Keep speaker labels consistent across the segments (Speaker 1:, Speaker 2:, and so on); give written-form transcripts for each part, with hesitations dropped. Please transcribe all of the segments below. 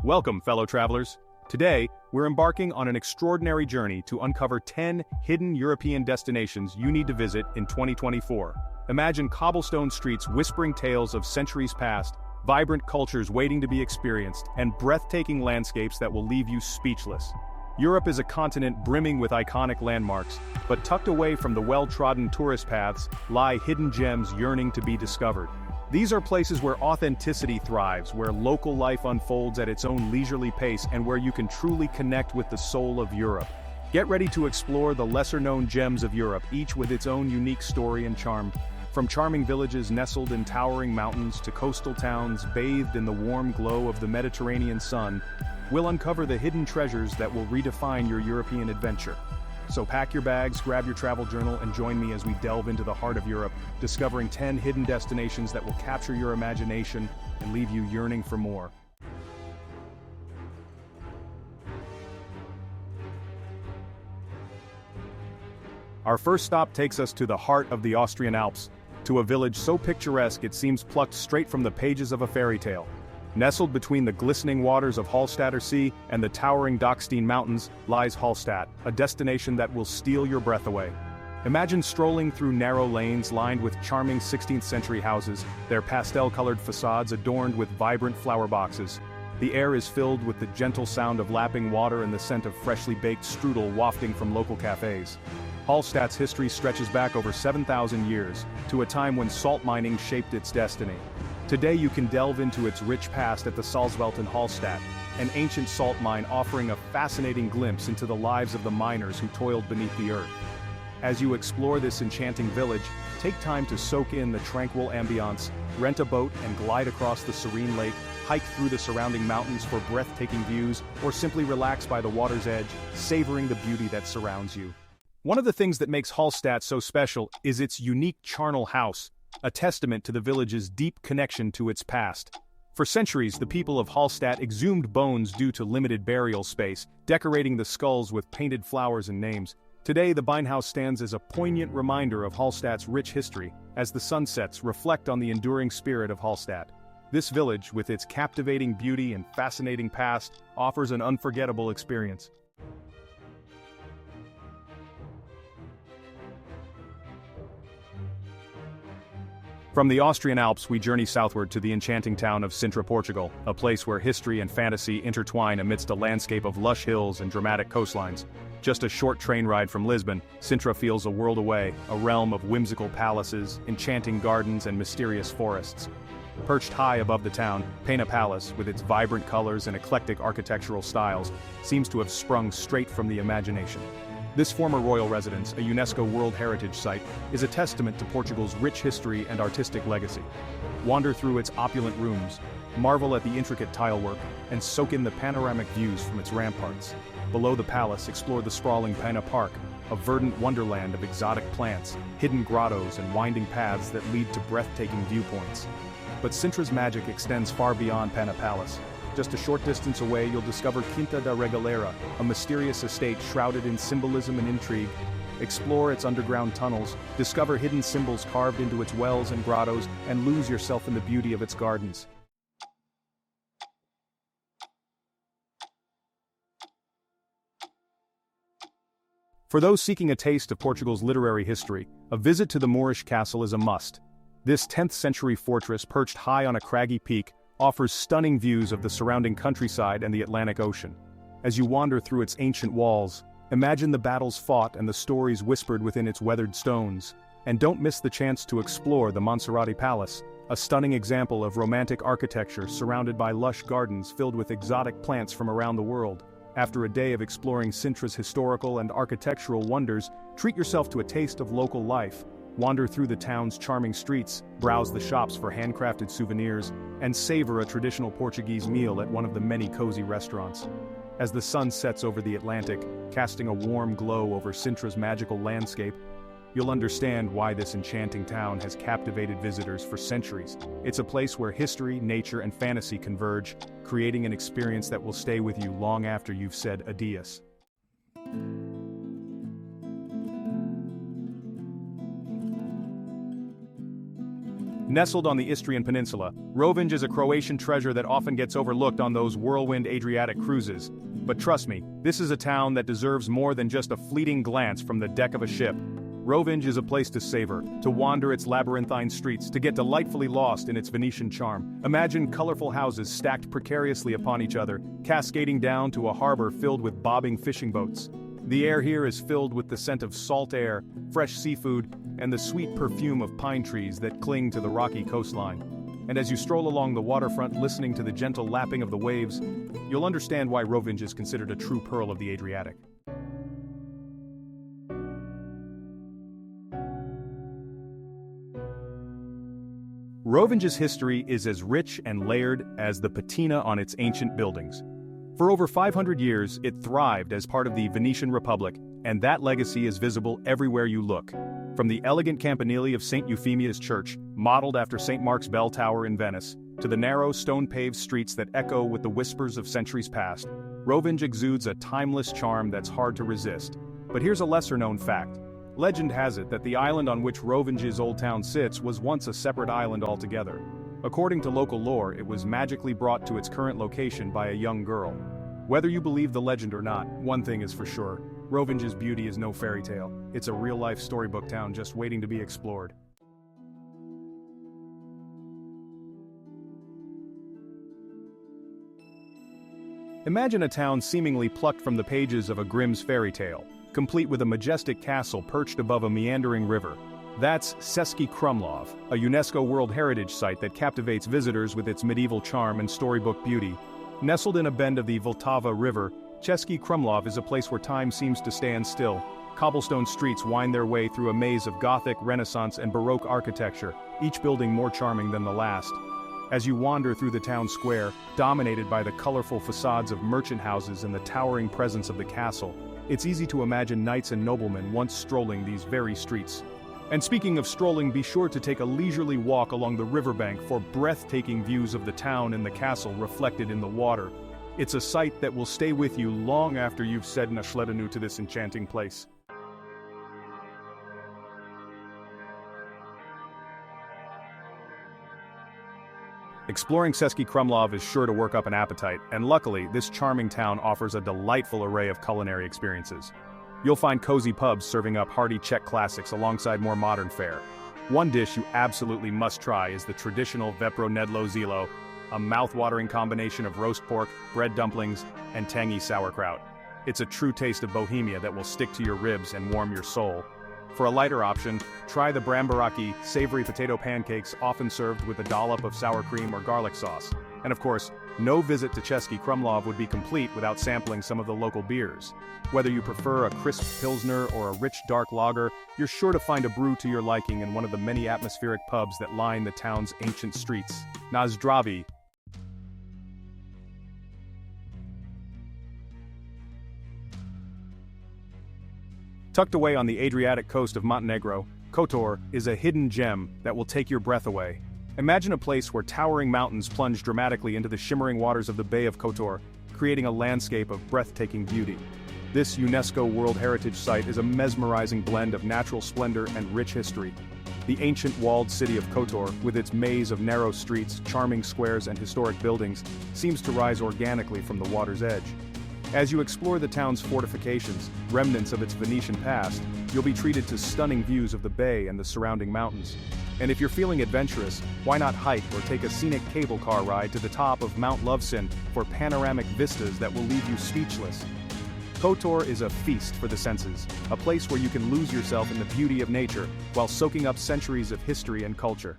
Speaker 1: Welcome, fellow travelers. Today, we're embarking on an extraordinary journey to uncover 10 hidden European destinations you need to visit in 2024. Imagine cobblestone streets whispering tales of centuries past, vibrant cultures waiting to be experienced, and breathtaking landscapes that will leave you speechless. Europe is a continent brimming with iconic landmarks, but tucked away from the well-trodden tourist paths lie hidden gems yearning to be discovered. These are places where authenticity thrives, where local life unfolds at its own leisurely pace, and where you can truly connect with the soul of Europe. Get ready to explore the lesser-known gems of Europe, each with its own unique story and charm. From charming villages nestled in towering mountains to coastal towns bathed in the warm glow of the Mediterranean sun, we'll uncover the hidden treasures that will redefine your European adventure. So pack your bags, grab your travel journal, and join me as we delve into the heart of Europe, discovering 10 hidden destinations that will capture your imagination and leave you yearning for more. Our first stop takes us to the heart of the Austrian Alps, to a village so picturesque it seems plucked straight from the pages of a fairy tale. Nestled between the glistening waters of Hallstatter Sea and the towering Dachstein Mountains lies Hallstatt, a destination that will steal your breath away. Imagine strolling through narrow lanes lined with charming 16th century houses, their pastel-colored facades adorned with vibrant flower boxes. The air is filled with the gentle sound of lapping water and the scent of freshly baked strudel wafting from local cafes. Hallstatt's history stretches back over 7,000 years, to a time when salt mining shaped its destiny. Today you can delve into its rich past at the Salzwelt in Hallstatt, an ancient salt mine offering a fascinating glimpse into the lives of the miners who toiled beneath the earth. As you explore this enchanting village, take time to soak in the tranquil ambiance, rent a boat and glide across the serene lake, hike through the surrounding mountains for breathtaking views, or simply relax by the water's edge, savoring the beauty that surrounds you. One of the things that makes Hallstatt so special is its unique charnel house, a testament to the village's deep connection to its past. For centuries, the people of Hallstatt exhumed bones due to limited burial space, decorating the skulls with painted flowers and names. Today, the Beinhaus stands as a poignant reminder of Hallstatt's rich history, as the sunsets reflect on the enduring spirit of Hallstatt. This village, with its captivating beauty and fascinating past, offers an unforgettable experience. From the Austrian Alps we journey southward to the enchanting town of Sintra, Portugal, a place where history and fantasy intertwine amidst a landscape of lush hills and dramatic coastlines. Just a short train ride from Lisbon, Sintra feels a world away, a realm of whimsical palaces, enchanting gardens and mysterious forests. Perched high above the town, Pena Palace, with its vibrant colors and eclectic architectural styles, seems to have sprung straight from the imagination. This former royal residence, a UNESCO World Heritage Site, is a testament to Portugal's rich history and artistic legacy. Wander through its opulent rooms, marvel at the intricate tilework, and soak in the panoramic views from its ramparts. Below the palace, explore the sprawling Pena Park, a verdant wonderland of exotic plants, hidden grottos and winding paths that lead to breathtaking viewpoints. But Sintra's magic extends far beyond Pena Palace. Just a short distance away you'll discover Quinta da Regaleira, a mysterious estate shrouded in symbolism and intrigue. Explore its underground tunnels, discover hidden symbols carved into its wells and grottos, and lose yourself in the beauty of its gardens. For those seeking a taste of Portugal's literary history, a visit to the Moorish castle is a must. This 10th century fortress, perched high on a craggy peak, offers stunning views of the surrounding countryside and the Atlantic Ocean. As you wander through its ancient walls, imagine the battles fought and the stories whispered within its weathered stones. And don't miss the chance to explore the Monserrate Palace, a stunning example of romantic architecture surrounded by lush gardens filled with exotic plants from around the world. After a day of exploring Sintra's historical and architectural wonders, treat yourself to a taste of local life. Wander through the town's charming streets, browse the shops for handcrafted souvenirs, and savor a traditional Portuguese meal at one of the many cozy restaurants. As the sun sets over the Atlantic, casting a warm glow over Sintra's magical landscape, you'll understand why this enchanting town has captivated visitors for centuries. It's a place where history, nature, and fantasy converge, creating an experience that will stay with you long after you've said adios. Nestled on the Istrian Peninsula, Rovinj is a Croatian treasure that often gets overlooked on those whirlwind Adriatic cruises. But trust me, this is a town that deserves more than just a fleeting glance from the deck of a ship. Rovinj is a place to savor, to wander its labyrinthine streets, to get delightfully lost in its Venetian charm. Imagine colorful houses stacked precariously upon each other, cascading down to a harbor filled with bobbing fishing boats. The air here is filled with the scent of salt air, fresh seafood, and the sweet perfume of pine trees that cling to the rocky coastline. And as you stroll along the waterfront listening to the gentle lapping of the waves, you'll understand why Rovinj is considered a true pearl of the Adriatic. Rovinj's history is as rich and layered as the patina on its ancient buildings. For over 500 years, it thrived as part of the Venetian Republic, and that legacy is visible everywhere you look. From the elegant campanile of St. Euphemia's Church, modeled after St. Mark's Bell Tower in Venice, to the narrow, stone-paved streets that echo with the whispers of centuries past, Rovinj exudes a timeless charm that's hard to resist. But here's a lesser-known fact. Legend has it that the island on which Rovinj's old town sits was once a separate island altogether. According to local lore, it was magically brought to its current location by a young girl. Whether you believe the legend or not, one thing is for sure. Rovinj's beauty is no fairy tale. It's a real-life storybook town just waiting to be explored. Imagine a town seemingly plucked from the pages of a Grimm's fairy tale, complete with a majestic castle perched above a meandering river. That's Cesky Krumlov, a UNESCO World Heritage Site that captivates visitors with its medieval charm and storybook beauty. Nestled in a bend of the Vltava River, Cesky Krumlov is a place where time seems to stand still. Cobblestone streets wind their way through a maze of Gothic, Renaissance, and Baroque architecture, each building more charming than the last. As you wander through the town square, dominated by the colorful facades of merchant houses and the towering presence of the castle, it's easy to imagine knights and noblemen once strolling these very streets. And speaking of strolling, be sure to take a leisurely walk along the riverbank for breathtaking views of the town and the castle reflected in the water. It's a sight that will stay with you long after you've said Nashledanu to this enchanting place. Exploring Cesky Krumlov is sure to work up an appetite, and luckily, this charming town offers a delightful array of culinary experiences. You'll find cozy pubs serving up hearty Czech classics alongside more modern fare. One dish you absolutely must try is the traditional vepronedlo zelo, a mouth-watering combination of roast pork, bread dumplings, and tangy sauerkraut. It's a true taste of Bohemia that will stick to your ribs and warm your soul. For a lighter option, try the brambaraki, savory potato pancakes often served with a dollop of sour cream or garlic sauce. And of course, no visit to Cesky Krumlov would be complete without sampling some of the local beers. Whether you prefer a crisp pilsner or a rich dark lager, you're sure to find a brew to your liking in one of the many atmospheric pubs that line the town's ancient streets. Na zdraví! Tucked away on the Adriatic coast of Montenegro, Kotor is a hidden gem that will take your breath away. Imagine a place where towering mountains plunge dramatically into the shimmering waters of the Bay of Kotor, creating a landscape of breathtaking beauty. This UNESCO World Heritage Site is a mesmerizing blend of natural splendor and rich history. The ancient walled city of Kotor, with its maze of narrow streets, charming squares, and historic buildings, seems to rise organically from the water's edge. As you explore the town's fortifications, remnants of its Venetian past, you'll be treated to stunning views of the bay and the surrounding mountains. And if you're feeling adventurous, why not hike or take a scenic cable car ride to the top of Mount Lovćen for panoramic vistas that will leave you speechless. Kotor is a feast for the senses, a place where you can lose yourself in the beauty of nature while soaking up centuries of history and culture.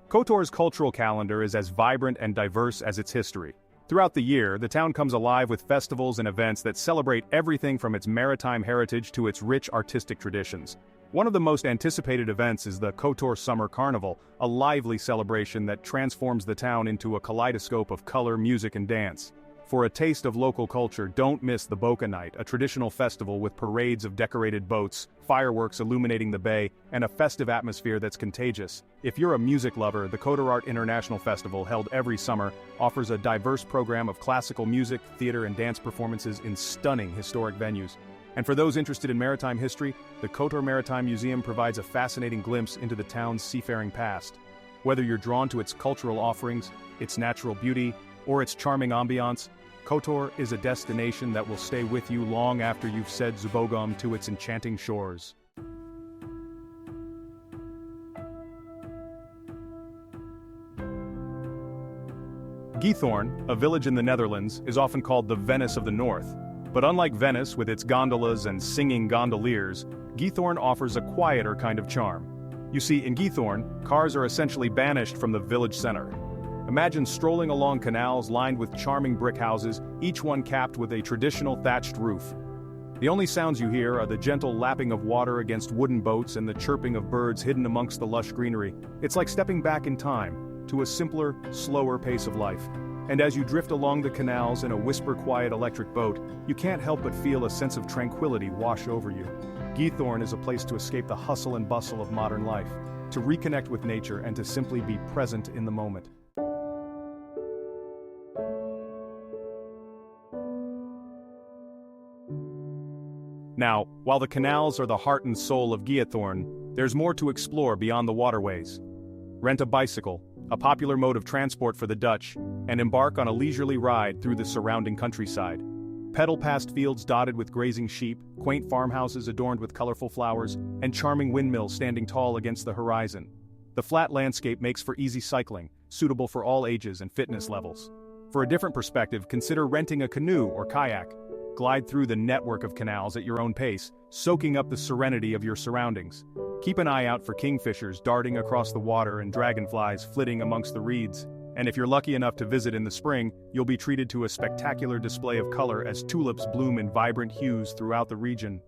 Speaker 1: Kotor's cultural calendar is as vibrant and diverse as its history. Throughout the year, the town comes alive with festivals and events that celebrate everything from its maritime heritage to its rich artistic traditions. One of the most anticipated events is the Kotor Summer Carnival, a lively celebration that transforms the town into a kaleidoscope of color, music, and dance. For a taste of local culture, don't miss the Boka Night, a traditional festival with parades of decorated boats, fireworks illuminating the bay, and a festive atmosphere that's contagious. If you're a music lover, the Kotor Art International Festival, held every summer, offers a diverse program of classical music, theater, and dance performances in stunning historic venues. And for those interested in maritime history, the Kotor Maritime Museum provides a fascinating glimpse into the town's seafaring past. Whether you're drawn to its cultural offerings, its natural beauty, or its charming ambiance, Kotor is a destination that will stay with you long after you've said Zubogum to its enchanting shores. Giethoorn, a village in the Netherlands, is often called the Venice of the North. But unlike Venice with its gondolas and singing gondoliers, Giethoorn offers a quieter kind of charm. You see, in Giethoorn, cars are essentially banished from the village center. Imagine strolling along canals lined with charming brick houses, each one capped with a traditional thatched roof. The only sounds you hear are the gentle lapping of water against wooden boats and the chirping of birds hidden amongst the lush greenery. It's like stepping back in time, to a simpler, slower pace of life. And as you drift along the canals in a whisper-quiet electric boat, you can't help but feel a sense of tranquility wash over you. Giethoorn is a place to escape the hustle and bustle of modern life, to reconnect with nature and to simply be present in the moment. Now, while the canals are the heart and soul of Giethoorn, there's more to explore beyond the waterways. Rent a bicycle, a popular mode of transport for the Dutch, and embark on a leisurely ride through the surrounding countryside. Pedal past fields dotted with grazing sheep, quaint farmhouses adorned with colorful flowers, and charming windmills standing tall against the horizon. The flat landscape makes for easy cycling, suitable for all ages and fitness levels. For a different perspective, consider renting a canoe or kayak. Glide through the network of canals at your own pace, soaking up the serenity of your surroundings. Keep an eye out for kingfishers darting across the water and dragonflies flitting amongst the reeds. And if you're lucky enough to visit in the spring, you'll be treated to a spectacular display of color as tulips bloom in vibrant hues throughout the region.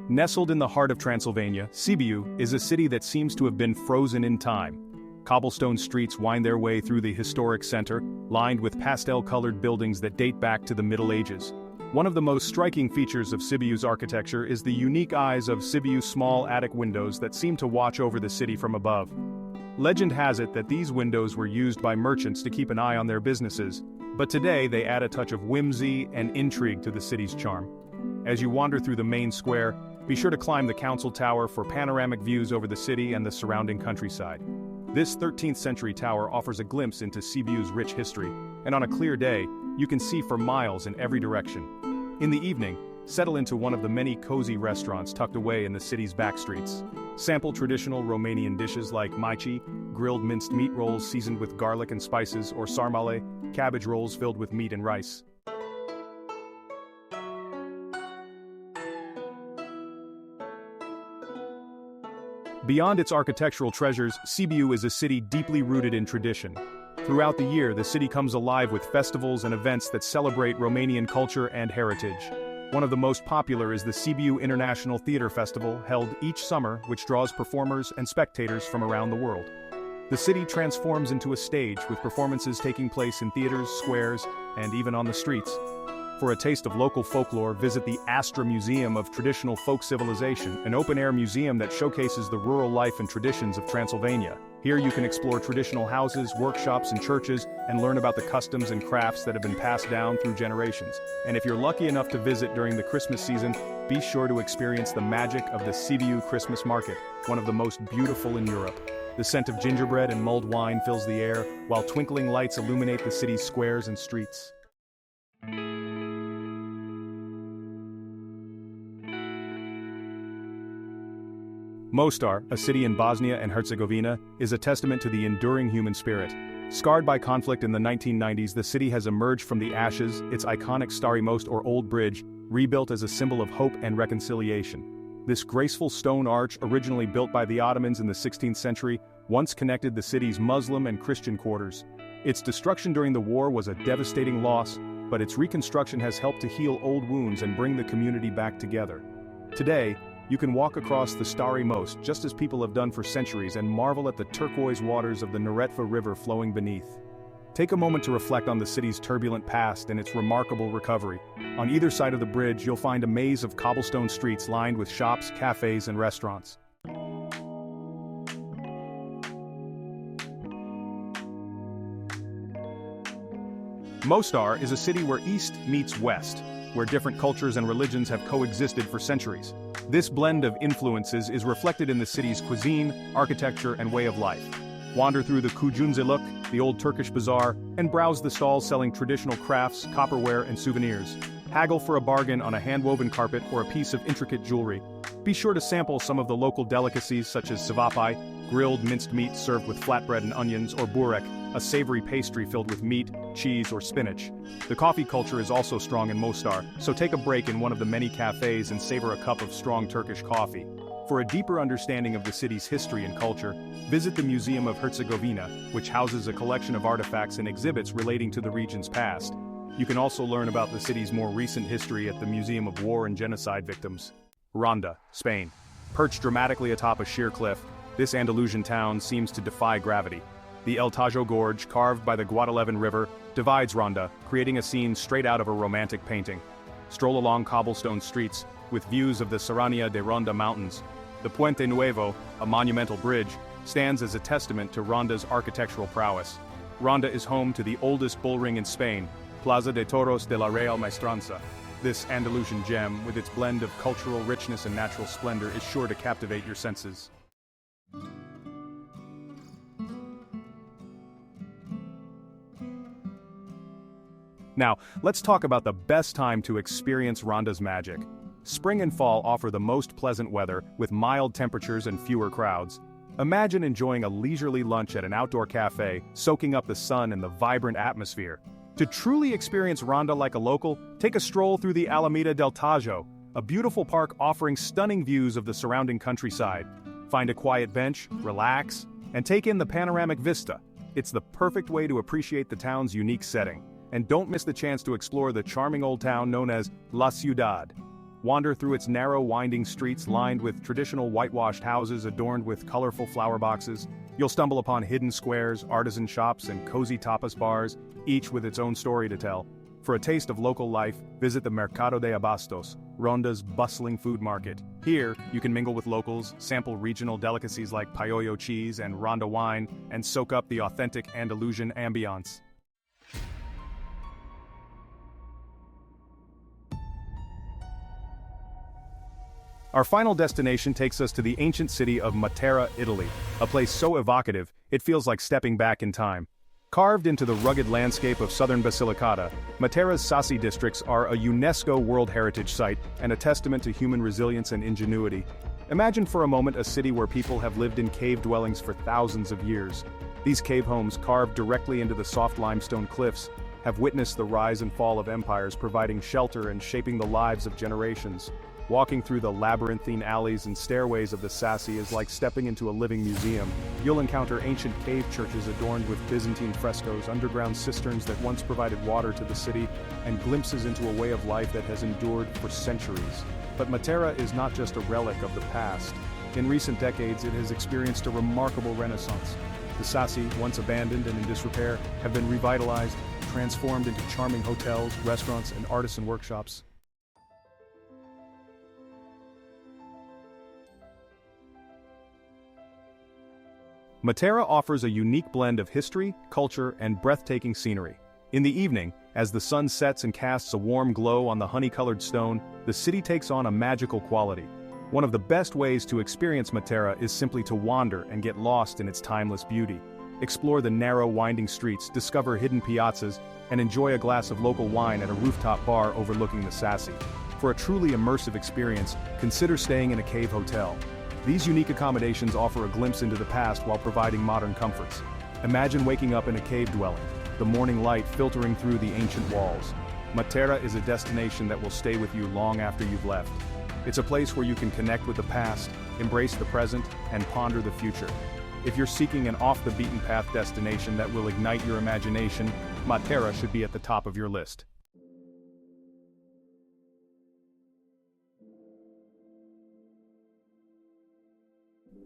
Speaker 1: Nestled in the heart of Transylvania, Sibiu is a city that seems to have been frozen in time. Cobblestone streets wind their way through the historic center, lined with pastel-colored buildings that date back to the Middle Ages. One of the most striking features of Sibiu's architecture is the unique eyes of Sibiu's small attic windows that seem to watch over the city from above. Legend has it that these windows were used by merchants to keep an eye on their businesses, but today they add a touch of whimsy and intrigue to the city's charm. As you wander through the main square, be sure to climb the council tower for panoramic views over the city and the surrounding countryside. This 13th century tower offers a glimpse into Sibiu's rich history, and on a clear day, you can see for miles in every direction. In the evening, settle into one of the many cozy restaurants tucked away in the city's back streets. Sample traditional Romanian dishes like maici, grilled minced meat rolls seasoned with garlic and spices, or sarmale, cabbage rolls filled with meat and rice. Beyond its architectural treasures, Sibiu is a city deeply rooted in tradition. Throughout the year, the city comes alive with festivals and events that celebrate Romanian culture and heritage. One of the most popular is the Sibiu International Theater Festival, held each summer, which draws performers and spectators from around the world. The city transforms into a stage, with performances taking place in theaters, squares, and even on the streets. For a taste of local folklore, visit the Astra Museum of Traditional Folk Civilization, an open-air museum that showcases the rural life and traditions of Transylvania. Here you can explore traditional houses, workshops, and churches, and learn about the customs and crafts that have been passed down through generations. And if you're lucky enough to visit during the Christmas season, be sure to experience the magic of the Sibiu Christmas Market, one of the most beautiful in Europe. The scent of gingerbread and mulled wine fills the air, while twinkling lights illuminate the city's squares and streets. Mostar, a city in Bosnia and Herzegovina, is a testament to the enduring human spirit. Scarred by conflict in the 1990s, the city has emerged from the ashes, its iconic Stari Most or Old Bridge, rebuilt as a symbol of hope and reconciliation. This graceful stone arch, originally built by the Ottomans in the 16th century, once connected the city's Muslim and Christian quarters. Its destruction during the war was a devastating loss, but its reconstruction has helped to heal old wounds and bring the community back together. Today, you can walk across the Stari Most just as people have done for centuries and marvel at the turquoise waters of the Neretva River flowing beneath. Take a moment to reflect on the city's turbulent past and its remarkable recovery. On either side of the bridge, you'll find a maze of cobblestone streets lined with shops, cafes, and restaurants. Mostar is a city where East meets West, where different cultures and religions have coexisted for centuries. This blend of influences is reflected in the city's cuisine, architecture, and way of life. Wander through the Kujunziluk, the old Turkish bazaar, and browse the stalls selling traditional crafts, copperware, and souvenirs. Haggle for a bargain on a hand-woven carpet or a piece of intricate jewelry. Be sure to sample some of the local delicacies such as savapai, grilled minced meat served with flatbread and onions, or burek, a savory pastry filled with meat, cheese, or spinach. The coffee culture is also strong in Mostar, so take a break in one of the many cafes and savor a cup of strong Turkish coffee. For a deeper understanding of the city's history and culture, visit the Museum of Herzegovina, which houses a collection of artifacts and exhibits relating to the region's past. You can also learn about the city's more recent history at the Museum of War and Genocide Victims. Ronda, Spain. Perched dramatically atop a sheer cliff, this Andalusian town seems to defy gravity. The El Tajo Gorge, carved by the Guadalquivir River, divides Ronda, creating a scene straight out of a romantic painting. Stroll along cobblestone streets, with views of the Serranía de Ronda mountains. The Puente Nuevo, a monumental bridge, stands as a testament to Ronda's architectural prowess. Ronda is home to the oldest bullring in Spain, Plaza de Toros de la Real Maestranza. This Andalusian gem, with its blend of cultural richness and natural splendor, is sure to captivate your senses. Now, let's talk about the best time to experience Ronda's magic. Spring and fall offer the most pleasant weather, with mild temperatures and fewer crowds. Imagine enjoying a leisurely lunch at an outdoor cafe, soaking up the sun and the vibrant atmosphere. To truly experience Ronda like a local, take a stroll through the Alameda del Tajo, a beautiful park offering stunning views of the surrounding countryside. Find a quiet bench, relax, and take in the panoramic vista. It's the perfect way to appreciate the town's unique setting. And don't miss the chance to explore the charming old town known as La Ciudad. Wander through its narrow, winding streets lined with traditional whitewashed houses adorned with colorful flower boxes. You'll stumble upon hidden squares, artisan shops, and cozy tapas bars, each with its own story to tell. For a taste of local life, visit the Mercado de Abastos, Ronda's bustling food market. Here, you can mingle with locals, sample regional delicacies like payoyo cheese and Ronda wine, and soak up the authentic Andalusian ambiance. Our final destination takes us to the ancient city of Matera, Italy, a place so evocative, it feels like stepping back in time. Carved into the rugged landscape of southern Basilicata, Matera's Sassi districts are a UNESCO World Heritage Site and a testament to human resilience and ingenuity. Imagine for a moment a city where people have lived in cave dwellings for thousands of years. These cave homes, carved directly into the soft limestone cliffs, have witnessed the rise and fall of empires, providing shelter and shaping the lives of generations. Walking through the labyrinthine alleys and stairways of the Sassi is like stepping into a living museum. You'll encounter ancient cave churches adorned with Byzantine frescoes, underground cisterns that once provided water to the city, and glimpses into a way of life that has endured for centuries. But Matera is not just a relic of the past. In recent decades, it has experienced a remarkable renaissance. The Sassi, once abandoned and in disrepair, have been revitalized, transformed into charming hotels, restaurants, and artisan workshops. Matera offers a unique blend of history, culture, and breathtaking scenery. In the evening, as the sun sets and casts a warm glow on the honey-colored stone, the city takes on a magical quality. One of the best ways to experience Matera is simply to wander and get lost in its timeless beauty. Explore the narrow, winding streets, discover hidden piazzas, and enjoy a glass of local wine at a rooftop bar overlooking the Sassi. For a truly immersive experience, consider staying in a cave hotel. These unique accommodations offer a glimpse into the past while providing modern comforts. Imagine waking up in a cave dwelling, the morning light filtering through the ancient walls. Matera is a destination that will stay with you long after you've left. It's a place where you can connect with the past, embrace the present, and ponder the future. If you're seeking an off-the-beaten-path destination that will ignite your imagination, Matera should be at the top of your list.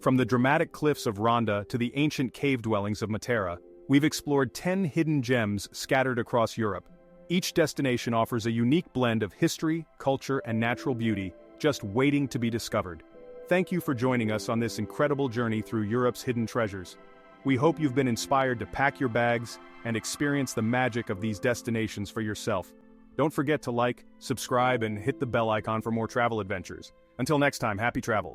Speaker 1: From the dramatic cliffs of Ronda to the ancient cave dwellings of Matera, we've explored 10 hidden gems scattered across Europe. Each destination offers a unique blend of history, culture, and natural beauty, just waiting to be discovered. Thank you for joining us on this incredible journey through Europe's hidden treasures. We hope you've been inspired to pack your bags and experience the magic of these destinations for yourself. Don't forget to like, subscribe, and hit the bell icon for more travel adventures. Until next time, happy travels.